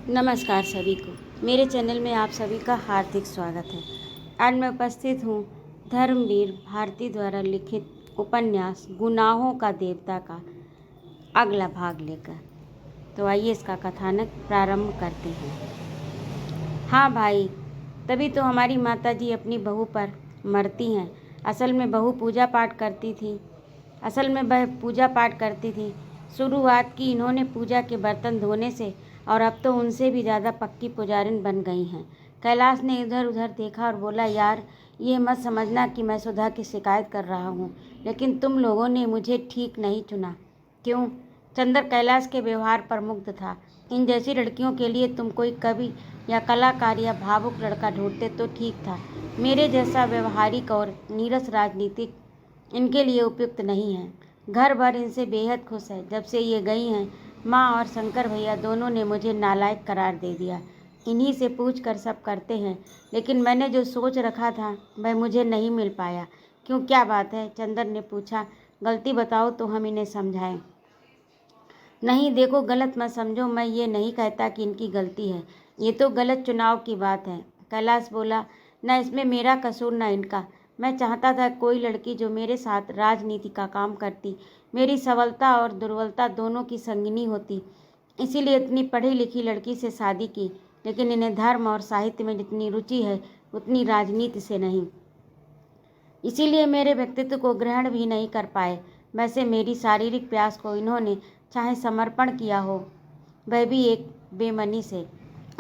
नमस्कार सभी को। मेरे चैनल में आप सभी का हार्दिक स्वागत है। आज मैं उपस्थित हूँ धर्मवीर भारती द्वारा लिखित उपन्यास गुनाहों का देवता का अगला भाग लेकर। तो आइए इसका कथानक प्रारंभ करते हैं। हाँ भाई, तभी तो हमारी माताजी अपनी बहू पर मरती हैं। असल में वह पूजा पाठ करती थी। शुरुआत की इन्होंने पूजा के बर्तन धोने से, और अब तो उनसे भी ज़्यादा पक्की पुजारिन बन गई हैं। कैलाश ने इधर उधर देखा और बोला, यार ये मत समझना कि मैं सुधा की शिकायत कर रहा हूँ, लेकिन तुम लोगों ने मुझे ठीक नहीं चुना। क्यों? चंदर कैलाश के व्यवहार पर मुग्ध था। इन जैसी लड़कियों के लिए तुम कोई कवि या कलाकार या भावुक लड़का ढूंढते तो ठीक था। मेरे जैसा व्यवहारिक और नीरस राजनीतिक इनके लिए उपयुक्त नहीं है। घर भर इनसे बेहद खुश है। जब से ये गई हैं, माँ और शंकर भैया दोनों ने मुझे नालायक करार दे दिया। इन्हीं से पूछ कर सब करते हैं, लेकिन मैंने जो सोच रखा था वह मुझे नहीं मिल पाया। क्यों, क्या बात है? चंदर ने पूछा। गलती बताओ तो हम इन्हें समझाएं। नहीं देखो, गलत मत समझो, मैं ये नहीं कहता कि इनकी गलती है। ये तो गलत चुनाव की बात है। कैलाश बोला, न इसमें मेरा कसूर न इनका। मैं चाहता था कोई लड़की जो मेरे साथ राजनीति का काम करती, मेरी सबलता और दुर्बलता दोनों की संगिनी होती। इसीलिए इतनी पढ़ी लिखी लड़की से शादी की, लेकिन इन्हें धर्म और साहित्य में जितनी रुचि है उतनी राजनीति से नहीं। इसीलिए मेरे व्यक्तित्व को ग्रहण भी नहीं कर पाए। वैसे मेरी शारीरिक प्यास को इन्होंने चाहे समर्पण किया हो, वह भी एक बेमनी से।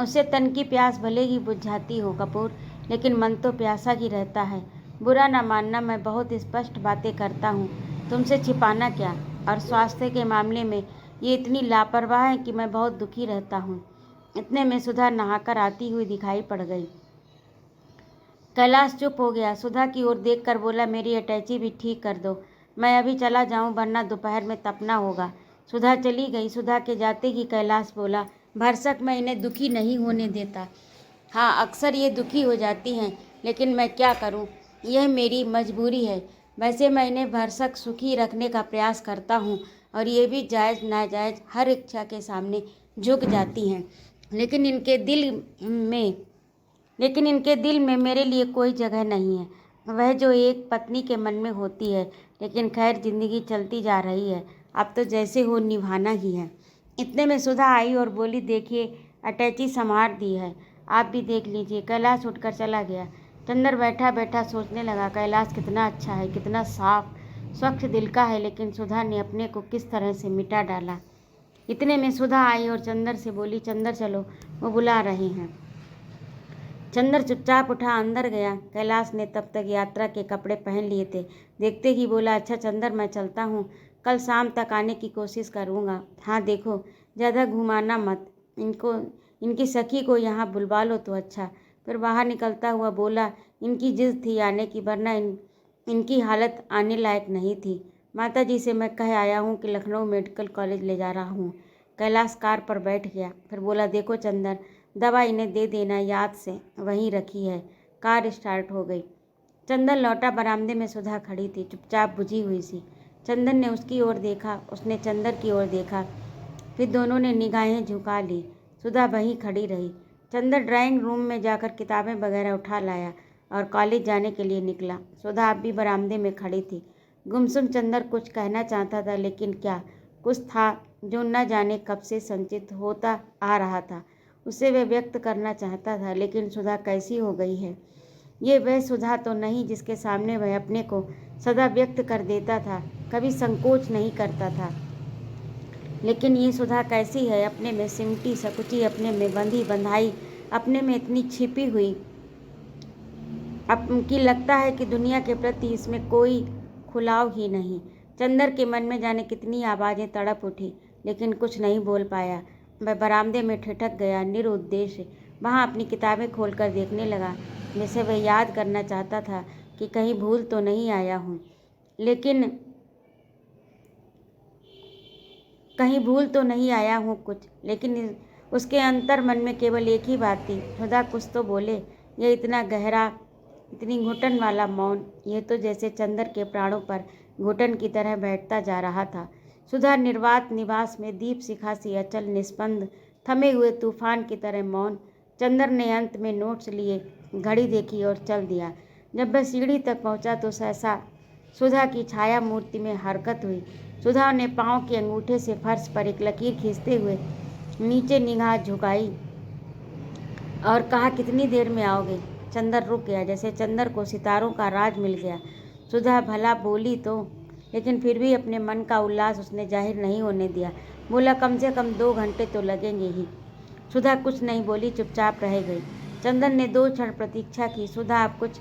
उससे तन की प्यास भले ही बुझ जाती हो कपूर, लेकिन मन तो प्यासा ही रहता है। बुरा न मानना, मैं बहुत स्पष्ट बातें करता हूँ, तुमसे छिपाना क्या। और स्वास्थ्य के मामले में ये इतनी लापरवाह है कि मैं बहुत दुखी रहता हूँ। इतने में सुधा नहाकर आती हुई दिखाई पड़ गई। कैलाश चुप हो गया। सुधा की ओर देखकर बोला, मेरी अटैची भी ठीक कर दो। मैं अभी चला जाऊं, वरना दोपहर में तपना होगा। सुधा चली गई। सुधा के जाते ही कैलाश बोला, भरसक मैं इन्हें दुखी नहीं होने देता। हाँ, अक्सर ये दुखी हो जाती हैं, लेकिन मैं क्या करूं, यह मेरी मजबूरी है। वैसे मैं इन्हें भरसक सुखी रखने का प्रयास करता हूं, और ये भी जायज़ नाजायज़ हर इच्छा के सामने झुक जाती हैं। लेकिन इनके दिल में मेरे लिए कोई जगह नहीं है, वह जो एक पत्नी के मन में होती है। लेकिन खैर, जिंदगी चलती जा रही है, अब तो जैसे हो निभाना ही है। इतने में सुधा आई और बोली, देखिए अटैची संवार दी है, आप भी देख लीजिए। कैलाश उठकर चला गया। चंदर बैठा बैठा सोचने लगा, कैलाश कितना अच्छा है, कितना साफ स्वच्छ दिल का है, लेकिन सुधा ने अपने को किस तरह से मिटा डाला। इतने में सुधा आई और चंदर से बोली, चंदर चलो, वो बुला रहे हैं। चंदर चुपचाप उठा अंदर गया। कैलाश ने तब तक यात्रा के कपड़े पहन लिए थे। देखते ही बोला, अच्छा चंदर, मैं चलता हूँ, कल शाम तक आने की कोशिश करूँगा। हाँ देखो, ज़्यादा घुमाना मत। इनकी सखी को यहाँ बुलवा लो तो अच्छा। फिर बाहर निकलता हुआ बोला, इनकी जिद थी आने की, वरना इनकी हालत आने लायक नहीं थी। माताजी से मैं कह आया हूँ कि लखनऊ मेडिकल कॉलेज ले जा रहा हूँ। कैलाश कार पर बैठ गया। फिर बोला, देखो चंदर, दवा इन्हें दे देना, याद से वहीं रखी है। कार स्टार्ट हो गई। चंदन लौटा। बरामदे में सुधा खड़ी थी, चुपचाप बुझी हुई सी। चंदन ने उसकी ओर देखा, उसने चंदर की ओर देखा, फिर दोनों ने निगाहें झुका ली। सुधा वहीं खड़ी रही। चंदर ड्राइंग रूम में जाकर किताबें वगैरह उठा लाया और कॉलेज जाने के लिए निकला। सुधा अब भी बरामदे में खड़ी थी। गुमसुम चंदर कुछ कहना चाहता था, लेकिन क्या कुछ था जो न जाने कब से संचित होता आ रहा था। उसे वह व्यक्त करना चाहता था, लेकिन सुधा कैसी हो गई है। ये वह सुधा तो नहीं जिसके सामने वह अपने को सदा व्यक्त कर देता था, कभी संकोच नहीं करता था। लेकिन ये सुधा कैसी है, अपने में सिमटी सकुची, अपने में बंधी बंधाई, अपने में इतनी छिपी हुई अब कि लगता है कि दुनिया के प्रति इसमें कोई खुलाव ही नहीं। चंदर के मन में जाने कितनी आवाज़ें तड़प उठी, लेकिन कुछ नहीं बोल पाया। वह बरामदे में ठिठक गया, निरुद्देश्य वहाँ अपनी किताबें खोलकर देखने लगा, जैसे वह याद करना चाहता था कि कहीं भूल तो नहीं आया हूँ। लेकिन उसके अंतर मन में केवल एक ही बात थी, खुदा कुछ तो बोले। यह इतना गहरा, इतनी घुटन वाला मौन, यह तो जैसे चंदर के प्राणों पर घुटन की तरह बैठता जा रहा था। सुधा निर्वात निवास में दीप शिखा सी अचल निस्पंद थमे हुए तूफान की तरह मौन। चंदर ने अंत में नोट्स लिए, घड़ी देखी और चल दिया। जब वह सीढ़ी तक पहुंचा तो सहसा सुधा की छाया मूर्ति में हरकत हुई। सुधा ने पाँव के अंगूठे से फर्श पर एक लकीर खींचते हुए नीचे निगाह झुकाई और कहा, कितनी देर में आओगे? चंदर रुक गया, जैसे चंदर को सितारों का राज मिल गया। सुधा भला बोली तो, लेकिन फिर भी अपने मन का उल्लास उसने जाहिर नहीं होने दिया। बोला, कम से कम 2 घंटे तो लगेंगे ही। सुधा कुछ नहीं बोली, चुपचाप रह गई। चंदर ने 2 क्षण प्रतीक्षा की। सुधा अब कुछ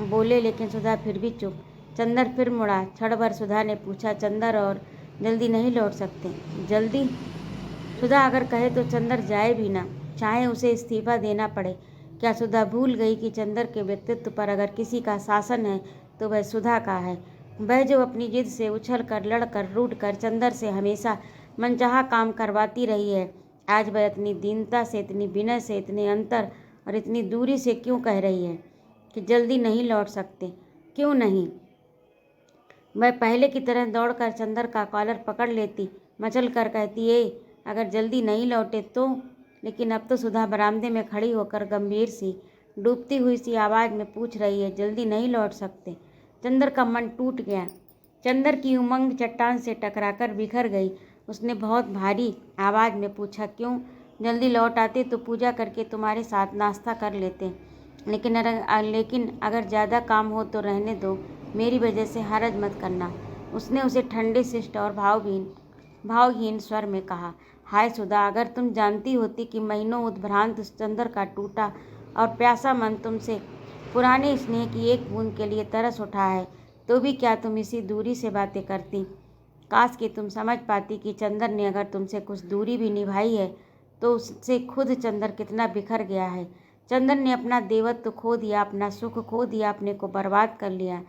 बोले, लेकिन सुधा फिर भी चुप। चंदर फिर मुड़ा। क्षण भर सुधा ने पूछा, चंदर और जल्दी नहीं लौट सकते? जल्दी? सुधा अगर कहे तो चंदर जाए भी ना, चाहे उसे इस्तीफा देना पड़े। क्या सुधा भूल गई कि चंदर के व्यक्तित्व पर अगर किसी का शासन है तो वह सुधा का है? वह जो अपनी जिद से उछल कर, लड़कर, रूठ कर चंदर से हमेशा मनचाहा काम करवाती रही है, आज वह इतनी दीनता से, इतनी विनय से, इतने अंतर और इतनी दूरी से क्यों कह रही है कि जल्दी नहीं लौट सकते? क्यों नहीं? वह पहले की तरह दौड़कर चंदर का कॉलर पकड़ लेती, मचल कर कहती, अगर जल्दी नहीं लौटे तो? लेकिन अब तो सुधा बरामदे में खड़ी होकर गंभीर सी, डूबती हुई सी आवाज़ में पूछ रही है, जल्दी नहीं लौट सकते? चंदर का मन टूट गया। चंदर की उमंग चट्टान से टकराकर बिखर गई। उसने बहुत भारी आवाज़ में पूछा, क्यों? जल्दी लौट आते तो पूजा करके तुम्हारे साथ नाश्ता कर लेते। लेकिन अगर ज़्यादा काम हो तो रहने दो, मेरी वजह से हरज मत करना। उसने उसे ठंडे, शिष्ट और भावहीन स्वर में कहा। हाय सुधा, अगर तुम जानती होती कि महीनों उद्भ्रांत उस चंदर का टूटा और प्यासा मन तुमसे पुराने स्नेह की एक बूंद के लिए तरस उठा है, तो भी क्या तुम इसी दूरी से बातें करती? काश कि तुम समझ पाती कि चंदर ने अगर तुमसे कुछ दूरी भी निभाई है तो उससे खुद चंदर कितना बिखर गया है। चंदर ने अपना देवत्व खो दिया, अपना सुख खो दिया, अपने को बर्बाद कर लिया,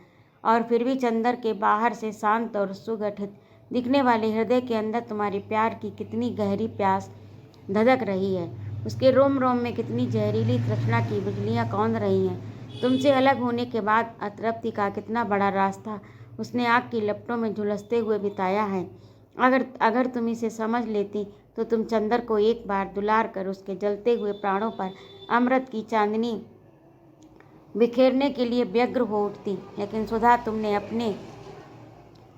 और फिर भी चंदर के बाहर से शांत और सुगठित दिखने वाले हृदय के अंदर तुम्हारे प्यार की कितनी गहरी प्यास धधक रही है। उसके रोम रोम में कितनी जहरीली तृष्णा की बिजलियां कौंध रही हैं। तुमसे अलग होने के बाद अतृप्ति का कितना बड़ा रास्ता उसने आग की लपटों में झुलसते हुए बिताया है। अगर तुम इसे समझ लेती तो तुम चंदर को एक बार दुलार कर उसके जलते हुए प्राणों पर अमृत की चांदनी बिखेरने के लिए व्यग्र हो उठती। लेकिन सुधा, तुमने अपने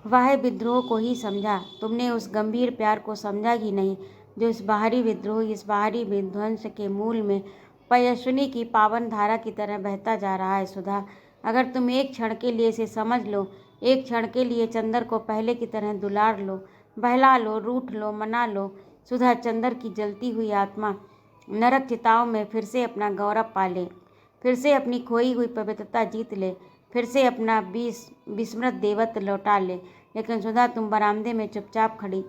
वाह्य विद्रोह को ही समझा। तुमने उस गंभीर प्यार को समझा ही नहीं जो इस बाहरी विद्रोह, इस बाहरी विध्वंस के मूल में पयस्विनी की पावन धारा की तरह बहता जा रहा है। सुधा, अगर तुम एक क्षण के लिए इसे समझ लो, एक क्षण के लिए चंदर को पहले की तरह दुलार लो, बहला लो, रूठ लो, मना लो, सुधा, चंदर की जलती हुई आत्मा नरक चिताओं में फिर से अपना गौरव पा ले, फिर से अपनी खोई हुई पवित्रता जीत ले, फिर से अपना विस्मृत देवत्व लौटा ले। लेकिन सुधा, तुम बरामदे में चुपचाप खड़ी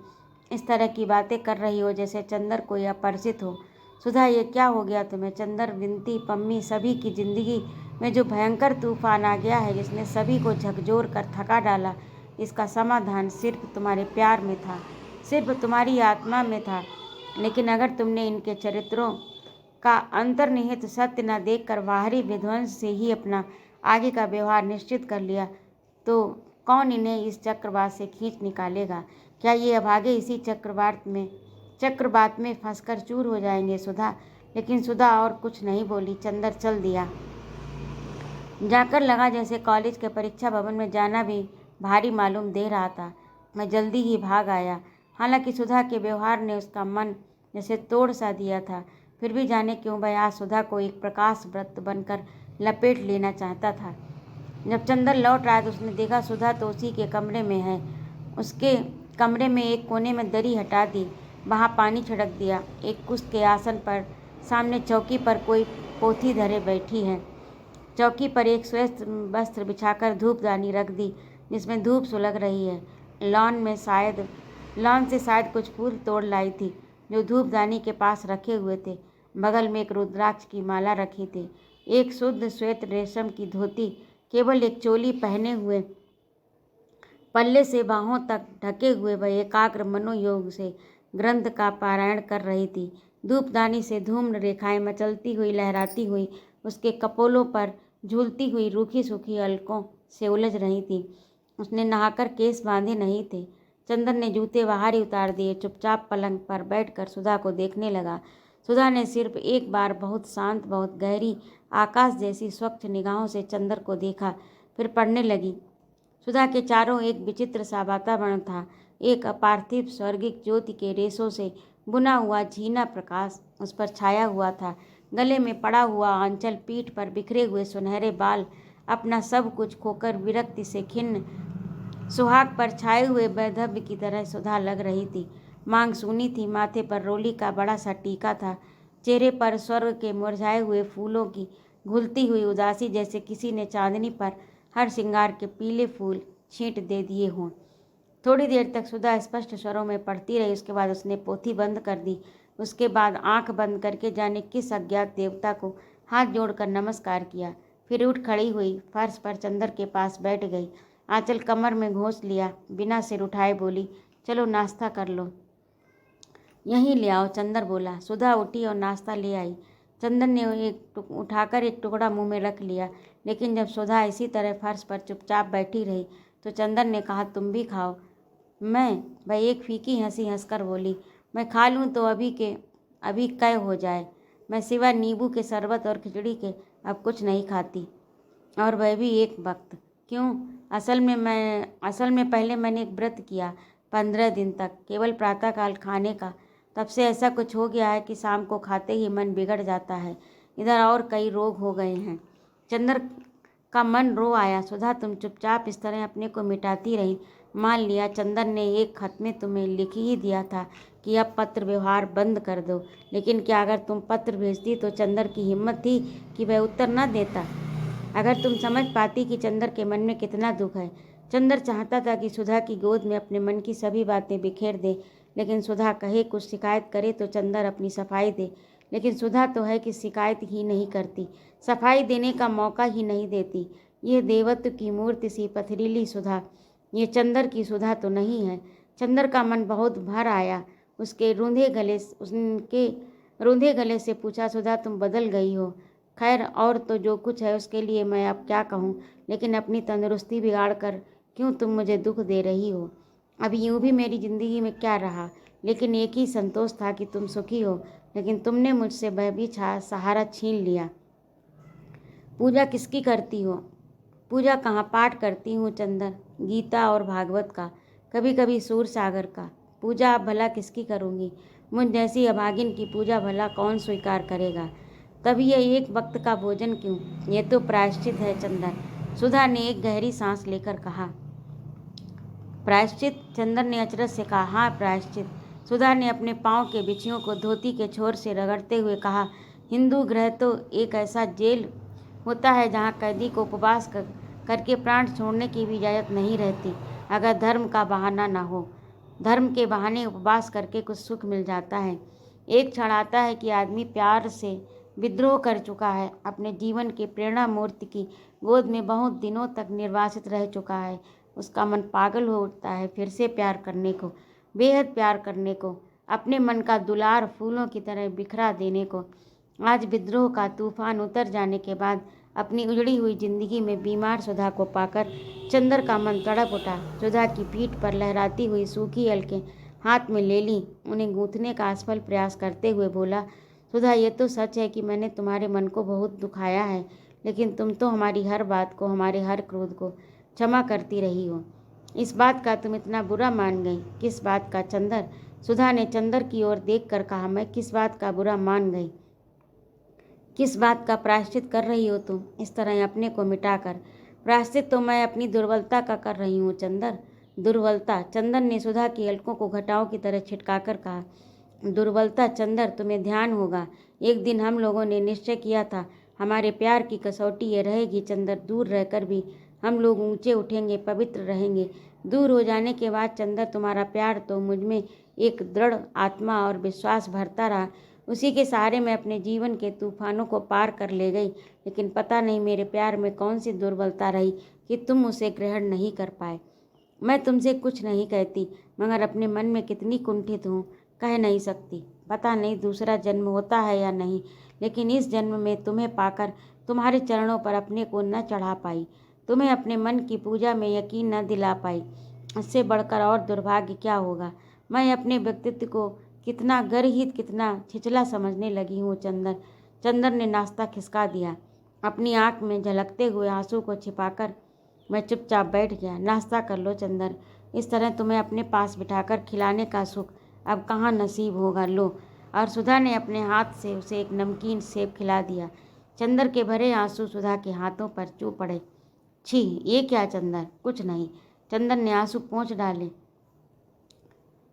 इस तरह की बातें कर रही हो जैसे चंदर कोई अपरिचित हो। सुधा, ये क्या हो गया तुम्हें? चंदर, विनती, पम्मी, सभी की जिंदगी में जो भयंकर तूफान आ गया है, जिसने सभी को झकझोर कर थका डाला, इसका समाधान सिर्फ तुम्हारे प्यार में था, सिर्फ तुम्हारी आत्मा में था। लेकिन अगर तुमने इनके चरित्रों का अंतर्निहित सत्य न देखकर बाहरी विध्वंस से ही अपना आगे का व्यवहार निश्चित कर लिया, तो कौन इन्हें इस चक्रवात से खींच निकालेगा? क्या ये अभागे इसी चक्रवात में फंसकर चूर हो जाएंगे? सुधा, लेकिन सुधा और कुछ नहीं बोली। चंदर चल दिया। जाकर लगा जैसे कॉलेज के परीक्षा भवन में जाना भी भारी मालूम दे रहा था। मैं जल्दी ही भाग आया। हालांकि सुधा के व्यवहार ने उसका मन जैसे तोड़ सा दिया था, फिर भी जाने क्यों वह आज सुधा को एक प्रकाश वृत्त बनकर लपेट लेना चाहता था। जब चंदर लौट रहा तो उसने देखा सुधा तो उसी के कमरे में है। उसके कमरे में एक कोने में दरी हटा दी, वहाँ पानी छिड़क दिया। एक कुश के आसन पर सामने चौकी पर कोई पोथी धरे बैठी है। चौकी पर एक श्वेत वस्त्र बिछाकर धूपदानी रख दी जिसमें धूप सुलग रही है। लॉन से शायद कुछ फूल तोड़ लाई थी जो धूपदानी के पास रखे हुए थे। बगल में एक रुद्राक्ष की माला रखी थी। एक शुद्ध श्वेत रेशम की धोती केवल एक चोली पहने हुए, पल्ले से बाहों तक ढके हुए वह एकाग्र मनोयोग से ग्रंथ का पारायण कर रही थी। धूपदानी से धूम्र रेखाएं मचलती हुई, लहराती हुई उसके कपोलों पर झूलती हुई रूखी सूखी अलकों से उलझ रही थी। उसने नहाकर केस बांधे नहीं थे। चंदन ने जूते बाहर ही उतार दिए, चुपचाप पलंग पर बैठकर सुधा को देखने लगा। सुधा ने सिर्फ एक बार बहुत शांत, बहुत गहरी, आकाश जैसी स्वच्छ निगाहों से चंदर को देखा, फिर पढ़ने लगी। सुधा के चारों एक विचित्र सा वातावरण था, एक अपार्थिव स्वर्गिक ज्योति के रेशों से बुना हुआ झीना प्रकाश उस पर छाया हुआ था। गले में पड़ा हुआ आंचल, पीठ पर बिखरे हुए सुनहरे बाल, अपना सब कुछ खोकर विरक्ति से खिन्न सुहाग पर छाए हुए वैधव्य की तरह सुधा लग रही थी। मांग सूनी थी, माथे पर रोली का बड़ा सा टीका था, चेहरे पर स्वर्ग के मुरझाए हुए फूलों की घुलती हुई उदासी, जैसे किसी ने चांदनी पर हर श्रृंगार के पीले फूल छींट दे दिए हों। थोड़ी देर तक सुधा स्पष्ट स्वरों में पढ़ती रही, उसके बाद उसने पोथी बंद कर दी। उसके बाद आंख बंद करके जाने किस अज्ञात देवता को हाथ जोड़कर नमस्कार किया, फिर उठ खड़ी हुई, फर्श पर चंदर के पास बैठ गई, आंचल कमर में घोंस लिया, बिना सिर उठाए बोली, चलो नाश्ता कर लो। यहीं ले आओ, चंदर बोला। सुधा उठी और नाश्ता ले आई। चंदन ने उठाकर एक टुकड़ा मुंह में रख लिया, लेकिन जब सुधा इसी तरह फर्श पर चुपचाप बैठी रही तो चंदन ने कहा, तुम भी खाओ। वह एक फीकी हंसी हंसकर बोली, मैं खा लूँ तो अभी कै हो जाए। मैं सिवाय नींबू के शरबत और खिचड़ी के अब कुछ नहीं खाती, और वह भी एक वक्त। क्यों? असल में पहले मैंने एक व्रत किया 15 दिन तक, केवल प्रातःकाल खाने का। तब से ऐसा कुछ हो गया है कि शाम को खाते ही मन बिगड़ जाता है। इधर और कई रोग हो गए हैं। चंदर का मन रो आया। सुधा, तुम चुपचाप इस तरह अपने को मिटाती रही। मान लिया चंदन ने एक खत में तुम्हें लिख ही दिया था कि अब पत्र व्यवहार बंद कर दो, लेकिन क्या अगर तुम पत्र भेजती तो चंदर की हिम्मत थी कि वह उत्तर न देता? अगर तुम समझ पाती कि चंदर के मन में कितना दुख है। चंदर चाहता था कि सुधा की गोद में अपने मन की सभी बातें बिखेर दे, लेकिन सुधा कहे कुछ शिकायत करे तो चंदर अपनी सफाई दे, लेकिन सुधा तो है कि शिकायत ही नहीं करती, सफाई देने का मौका ही नहीं देती। यह देवत्व की मूर्ति सी पथरीली सुधा, ये चंदर की सुधा तो नहीं है। चंदर का मन बहुत भर आया। उसके रूंधे गले से पूछा, सुधा तुम बदल गई हो। खैर, और तो जो कुछ है उसके लिए मैं अब क्या कहूँ, लेकिन अपनी तंदुरुस्ती बिगाड़ कर क्यों तुम मुझे दुख दे रही हो? अब यूँ भी मेरी ज़िंदगी में क्या रहा, लेकिन एक ही संतोष था कि तुम सुखी हो, लेकिन तुमने मुझसे वह भी सहारा छीन लिया। पूजा किसकी करती हो? पूजा कहाँ, पाठ करती हूँ चंदर, गीता और भागवत का, कभी कभी सूर सागर का। पूजा अब भला किसकी करूँगी? मुझ जैसी अभागिन की पूजा भला कौन स्वीकार करेगा? तब यह एक वक्त का भोजन क्यों? ये तो प्रायश्चित है चंदर। सुधा ने एक गहरी सांस लेकर कहा। प्रायश्चित? चंदर ने अचरज से कहा। हाँ, प्रायश्चित। सुधा ने अपने पाँव के बिछियों को धोती के छोर से रगड़ते हुए कहा। हिंदू गृह तो एक ऐसा जेल होता है जहाँ कैदी को उपवास करके प्राण छोड़ने की भी इजाज़त नहीं रहती, अगर धर्म का बहाना न हो। धर्म के बहाने उपवास करके कुछ सुख मिल जाता है। एक क्षण आता है कि आदमी प्यार से विद्रोह कर चुका है, अपने जीवन के प्रेरणा मूर्ति की गोद में बहुत दिनों तक निर्वासित रह चुका है। उसका मन पागल हो उठता है फिर से प्यार करने को, बेहद प्यार करने को, अपने मन का दुलार फूलों की तरह बिखरा देने को। आज विद्रोह का तूफान उतर जाने के बाद अपनी उजड़ी हुई जिंदगी में बीमार सुधा को पाकर चंदर का मन तड़प उठा। सुधा की पीठ पर लहराती हुई सूखी अलकें हाथ में ले ली, उन्हें गूंथने का असफल प्रयास करते हुए बोला, सुधा, ये तो सच है कि मैंने तुम्हारे मन को बहुत दुखाया है, लेकिन तुम तो हमारी हर बात को, हमारे हर क्रोध को क्षमा करती रही हो। इस बात का तुम इतना बुरा मान गई? किस बात का चंदर? सुधा ने चंदर की ओर देखकर कहा। मैं किस बात का बुरा मान गई? किस बात का प्रायश्चित कर रही हो तुम, इस तरह अपने को मिटाकर? प्रायश्चित तो मैं अपनी दुर्बलता का कर रही हूँ चंदर। दुर्बलता? चंदन ने सुधा की अलकों को घटाओं की तरह छिटकाकर कहा। दुर्बलता? चंदर, तुम्हें ध्यान होगा, एक दिन हम लोगों ने निश्चय किया था, हमारे प्यार की कसौटी ये रहेगी चंदर, दूर रहकर भी हम लोग ऊंचे उठेंगे, पवित्र रहेंगे। दूर हो जाने के बाद चंदर, तुम्हारा प्यार तो मुझ में एक दृढ़ आत्मा और विश्वास भरता रहा, उसी के सहारे मैं अपने जीवन के तूफानों को पार कर ले गई। लेकिन पता नहीं मेरे प्यार में कौन सी दुर्बलता रही कि तुम उसे ग्रहण नहीं कर पाए। मैं तुमसे कुछ नहीं कहती, मगर अपने मन में कितनी कुंठित हूँ, कह नहीं सकती। पता नहीं दूसरा जन्म होता है या नहीं, लेकिन इस जन्म में तुम्हें पाकर तुम्हारे चरणों पर अपने को न चढ़ा पाई, तुम्हें अपने मन की पूजा में यकीन न दिला पाई। इससे बढ़कर और दुर्भाग्य क्या होगा। मैं अपने व्यक्तित्व को कितना गर्हित, कितना छिछला समझने लगी हूँ चंदर। चंदर ने नाश्ता खिसका दिया। अपनी आंख में झलकते हुए आंसू को छिपाकर मैं चुपचाप बैठ गया। नाश्ता कर लो चंदर, इस तरह तुम्हें अपने पास बिठाकर खिलाने का सुख अब कहाँ नसीब होगा, लो। और सुधा ने अपने हाथ से उसे एक नमकीन सेब खिला दिया। चंदर के भरे आंसू सुधा के हाथों पर चू पड़े। छी, ये क्या चंदर? कुछ नहीं। चंदर ने आंसू पोंछ डाले।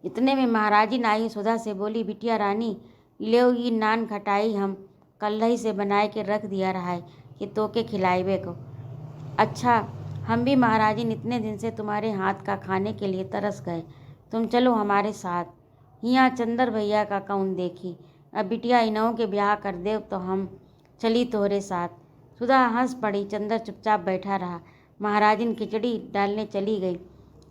इतने में महाराजिन आई। सुधा से बोली, बिटिया रानी, ले ये नान खटाई हम कल्लही से बनाए के रख दिया रहा है कि तोके खिलाइबे को। अच्छा, हम भी महाराजिन इतने दिन से तुम्हारे हाथ का खाने के लिए तरस गए। तुम चलो हमारे साथ। यहाँ चंदर भैया का कौन देखी। अब बिटिया इनों के ब्याह कर दे तो हम चली तोहरे साथ। सुधा हंस पड़ी। चंदर चुपचाप बैठा रहा। महाराजिन खिचड़ी डालने चली गई।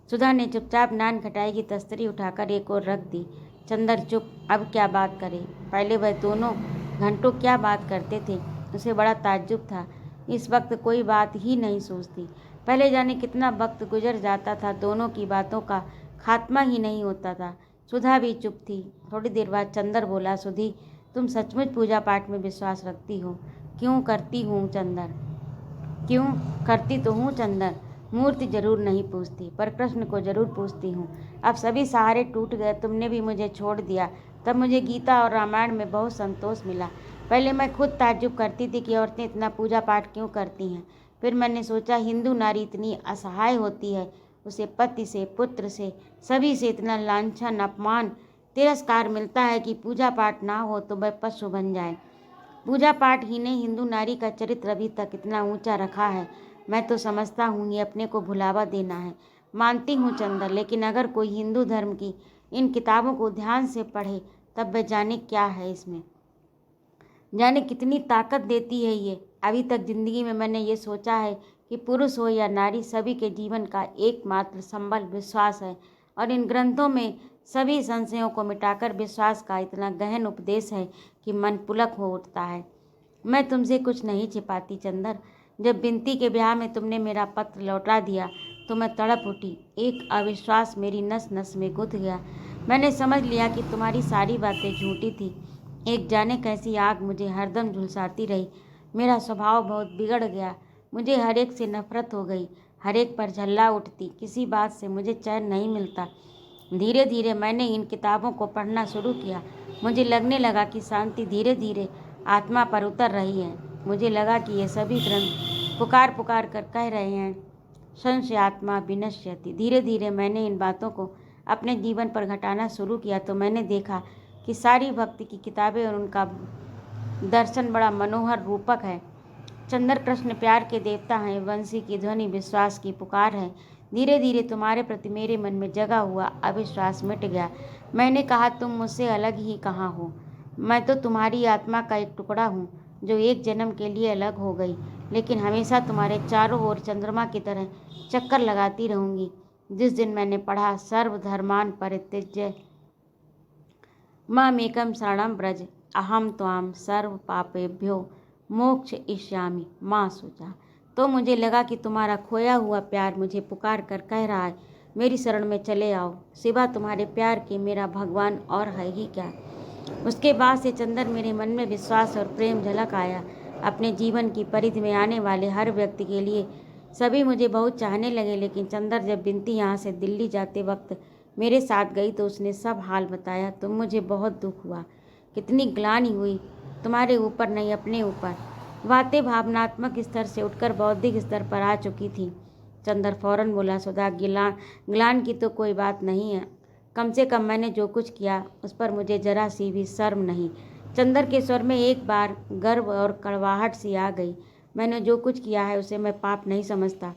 सुधा ने चुपचाप नान खटाई की तस्तरी उठाकर एक और रख दी। चंदर चुप। अब क्या बात करे। पहले वह दोनों घंटों क्या बात करते थे, उसे बड़ा ताज्जुब था। इस वक्त कोई बात ही नहीं सोचती। पहले जाने कितना वक्त गुजर जाता था, दोनों की बातों का खात्मा ही नहीं होता था। सुधा भी चुप थी। थोड़ी देर बाद चंदर बोला, सुधी, तुम सचमुच पूजा पाठ में विश्वास रखती हो? क्यों करती हूँ चंदर? क्यों करती तो हूँ चंदर। मूर्ति जरूर नहीं पूछती, पर कृष्ण को जरूर पूछती हूँ। अब सभी सहारे टूट गए, तुमने भी मुझे छोड़ दिया। तब मुझे गीता और रामायण में बहुत संतोष मिला। पहले मैं खुद ताज्जुब करती थी कि औरतें इतना पूजा पाठ क्यों करती हैं। फिर मैंने सोचा, हिंदू नारी इतनी असहाय होती है, उसे पति से, पुत्र से, सभी से इतना लांछन, अपमान, तिरस्कार मिलता है कि पूजा पाठ ना हो तो वह पशु बन जाए। पूजा पाठ ही ने हिंदू नारी का चरित्र अभी तक इतना ऊंचा रखा है। मैं तो समझता हूँ ये अपने को भुलावा देना है। मानती हूँ चंदर, लेकिन अगर कोई हिंदू धर्म की इन किताबों को ध्यान से पढ़े तब वह जाने क्या है इसमें, जाने कितनी ताकत देती है ये। अभी तक जिंदगी में मैंने ये सोचा है कि पुरुष हो या नारी, सभी के जीवन का एकमात्र संबल विश्वास है। और इन ग्रंथों में सभी संशयों को मिटाकर विश्वास का इतना गहन उपदेश है कि मन पुलक हो उठता है। मैं तुमसे कुछ नहीं छिपाती चंदर। जब बिनती के ब्याह में तुमने मेरा पत्र लौटा दिया तो मैं तड़प उठी। एक अविश्वास मेरी नस नस में गुथ गया। मैंने समझ लिया कि तुम्हारी सारी बातें झूठी थी। एक जाने कैसी आग मुझे हरदम झुलसाती रही। मेरा स्वभाव बहुत बिगड़ गया। मुझे हर एक से नफरत हो गई, हर एक पर झल्ला उठती। किसी बात से मुझे चैन नहीं मिलता। धीरे धीरे मैंने इन किताबों को पढ़ना शुरू किया। मुझे लगने लगा कि शांति धीरे धीरे आत्मा पर उतर रही है। मुझे लगा कि ये सभी ग्रंथ पुकार पुकार कर कह रहे हैं, संशय आत्मा विनश्यति। धीरे धीरे मैंने इन बातों को अपने जीवन पर घटाना शुरू किया तो मैंने देखा कि सारी भक्ति की किताबें और उनका दर्शन बड़ा मनोहर रूपक है। चंदर कृष्ण प्यार के देवता हैं, वंशी की ध्वनि विश्वास की पुकार है। धीरे धीरे तुम्हारे प्रति मेरे मन में जगा हुआ अविश्वास मिट गया। मैंने कहा, तुम मुझसे अलग ही कहाँ हो। मैं तो तुम्हारी आत्मा का एक टुकड़ा हूँ जो एक जन्म के लिए अलग हो गई, लेकिन हमेशा तुम्हारे चारों ओर चंद्रमा की तरह चक्कर लगाती रहूँगी। जिस दिन मैंने पढ़ा, सर्वधर्मान परित्यज्य मामेकं शरणं व्रज, अहम त्वां सर्व पापेभ्यो मोक्ष इष्यामि माँ शुचा, तो मुझे लगा कि तुम्हारा खोया हुआ प्यार मुझे पुकार कर कह रहा है, मेरी शरण में चले आओ। सिवा तुम्हारे प्यार के मेरा भगवान और है ही क्या। उसके बाद से चंदर मेरे मन में विश्वास और प्रेम झलक आया। अपने जीवन की परिधि में आने वाले हर व्यक्ति के लिए सभी मुझे बहुत चाहने लगे। लेकिन चंदर जब बिनती यहाँ से दिल्ली जाते वक्त मेरे साथ गई तो उसने सब हाल बताया। तो मुझे बहुत दुख हुआ, कितनी ग्लानि हुई, तुम्हारे ऊपर नहीं अपने ऊपर। बातें भावनात्मक स्तर से उठकर बौद्धिक स्तर पर आ चुकी थी। चंदर फौरन बोला, सुधा, ग्लान की तो कोई बात नहीं है। कम से कम मैंने जो कुछ किया उस पर मुझे जरा सी भी शर्म नहीं। चंदर के स्वर में एक बार गर्व और कड़वाहट सी आ गई। मैंने जो कुछ किया है उसे मैं पाप नहीं समझता।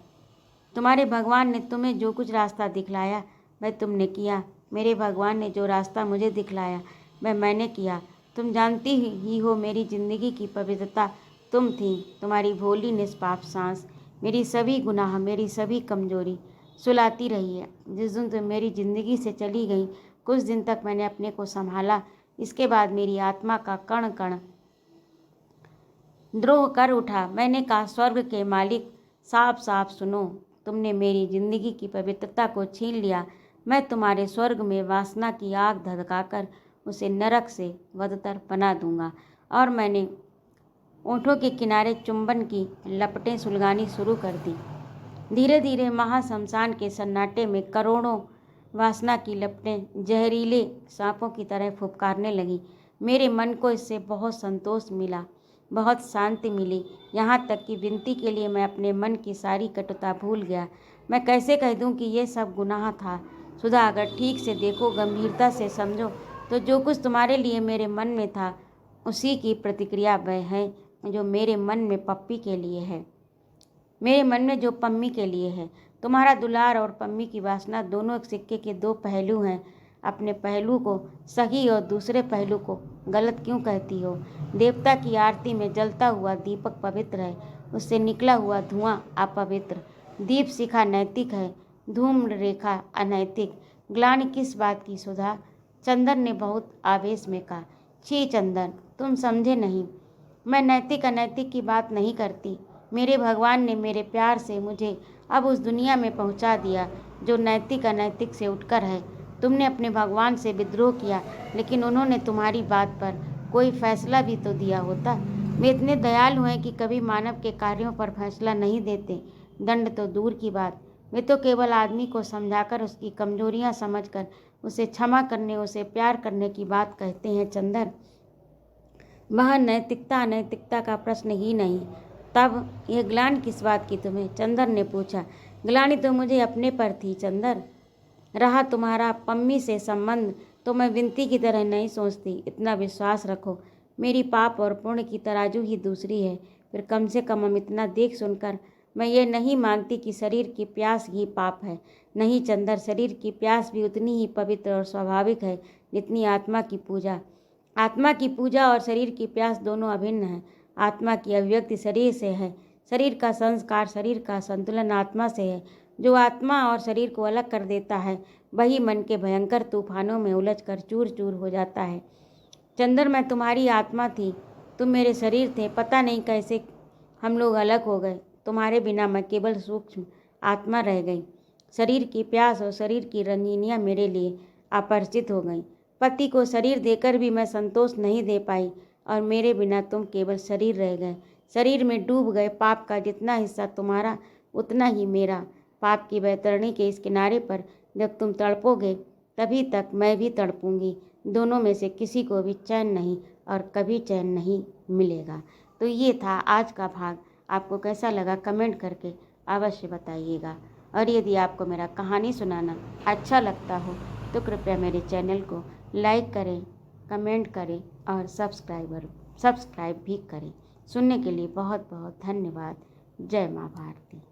तुम्हारे भगवान ने तुम्हें जो कुछ रास्ता दिखलाया वह तुमने किया। मेरे भगवान ने जो रास्ता मुझे दिखलाया वह मैंने किया। तुम जानती ही हो मेरी जिंदगी की पवित्रता तुम थी। तुम्हारी भोली निष्पाप सांस मेरी सभी गुनाह, मेरी सभी कमजोरी सुलाती रही है। जिस दिन तुम मेरी जिंदगी से चली गई, कुछ दिन तक मैंने अपने को संभाला। इसके बाद मेरी आत्मा का कण कण द्रोह कर उठा। मैंने कहा, स्वर्ग के मालिक, साफ साफ सुनो, तुमने मेरी जिंदगी की पवित्रता को छीन लिया। मैं तुम्हारे स्वर्ग में वासना की आग धधकाकर उसे नरक से बदतर बना दूंगा। और मैंने ओंठों के किनारे चुंबन की लपटें सुलगानी शुरू कर दी। धीरे धीरे महाशमशान के सन्नाटे में करोड़ों वासना की लपटें जहरीले सांपों की तरह फुफकारने लगीं। मेरे मन को इससे बहुत संतोष मिला, बहुत शांति मिली। यहाँ तक कि विनती के लिए मैं अपने मन की सारी कटुता भूल गया। मैं कैसे कह दूँ कि ये सब गुनाह था। सुधा, अगर ठीक से देखो, गंभीरता से समझो, तो जो कुछ तुम्हारे लिए मेरे मन में था उसी की प्रतिक्रिया वह है जो मेरे मन में पप्पी के लिए है। मेरे मन में जो पम्मी के लिए है। तुम्हारा दुलार और पम्मी की वासना दोनों एक सिक्के के दो पहलू हैं। अपने पहलू को सही और दूसरे पहलू को गलत क्यों कहती हो? देवता की आरती में जलता हुआ दीपक पवित्र है, उससे निकला हुआ धुआं अपवित्र। दीप शिखा नैतिक है, धूम रेखा अनैतिक। ग्लानि किस बात की सुधा? चंदन ने बहुत आवेश में कहा। छी चंदन, तुम समझे नहीं। मैं नैतिक अनैतिक की बात नहीं करती। मेरे भगवान ने मेरे प्यार से मुझे अब उस दुनिया में पहुंचा दिया जो नैतिक अनैतिक से उठकर है। तुमने अपने भगवान से विद्रोह किया, लेकिन उन्होंने तुम्हारी बात पर कोई फैसला भी तो दिया होता। वे इतने दयालु हैं कि कभी मानव के कार्यों पर फैसला नहीं देते। दंड तो दूर की बात, वे तो केवल आदमी को समझाकर, उसकी कमजोरियां समझकर उसे क्षमा करने, उसे प्यार करने की बात कहते हैं। चंदन, वह नैतिकता अनैतिकता का प्रश्न ही नहीं। तब यह ग्लानि किस बात की तुम्हें? चंदन ने पूछा। ग्लानि तो मुझे अपने पर थी चंदन। रहा तुम्हारा पम्मी से संबंध, तो मैं विनती की तरह नहीं सोचती। इतना विश्वास रखो, मेरी पाप और पुण्य की तराजू ही दूसरी है। फिर कम से कम हम इतना देख सुनकर मैं ये नहीं मानती कि शरीर की प्यास ही पाप है। नहीं चंदन, शरीर की प्यास भी उतनी ही पवित्र और स्वाभाविक है जितनी आत्मा की पूजा। आत्मा की पूजा और शरीर की प्यास दोनों अभिन्न हैं। आत्मा की अभिव्यक्ति शरीर से है, शरीर का संस्कार, शरीर का संतुलन आत्मा से है। जो आत्मा और शरीर को अलग कर देता है वही मन के भयंकर तूफानों में उलझकर चूर चूर हो जाता है। चंदन, मैं तुम्हारी आत्मा थी, तुम मेरे शरीर थे। पता नहीं कैसे हम लोग अलग हो गए। तुम्हारे बिना मैं केवल सूक्ष्म आत्मा रह गई। शरीर की प्यास और शरीर की रंगीनियाँ मेरे लिए अपरिचित हो गईं। पति को शरीर देकर भी मैं संतोष नहीं दे पाई और मेरे बिना तुम केवल शरीर रह गए। शरीर में डूब गए। पाप का जितना हिस्सा तुम्हारा उतना ही मेरा। पाप की बैतरणी के इस किनारे पर जब तुम तड़पोगे तभी तक मैं भी तड़पूंगी। दोनों में से किसी को भी चैन नहीं और कभी चैन नहीं मिलेगा। तो ये था आज का भाग। आपको कैसा लगा कमेंट करके अवश्य बताइएगा। और यदि आपको मेरा कहानी सुनाना अच्छा लगता हो तो कृपया मेरे चैनल को लाइक करें, कमेंट करें और सब्सक्राइब भी करें। सुनने के लिए बहुत बहुत धन्यवाद। जय माँ भारती।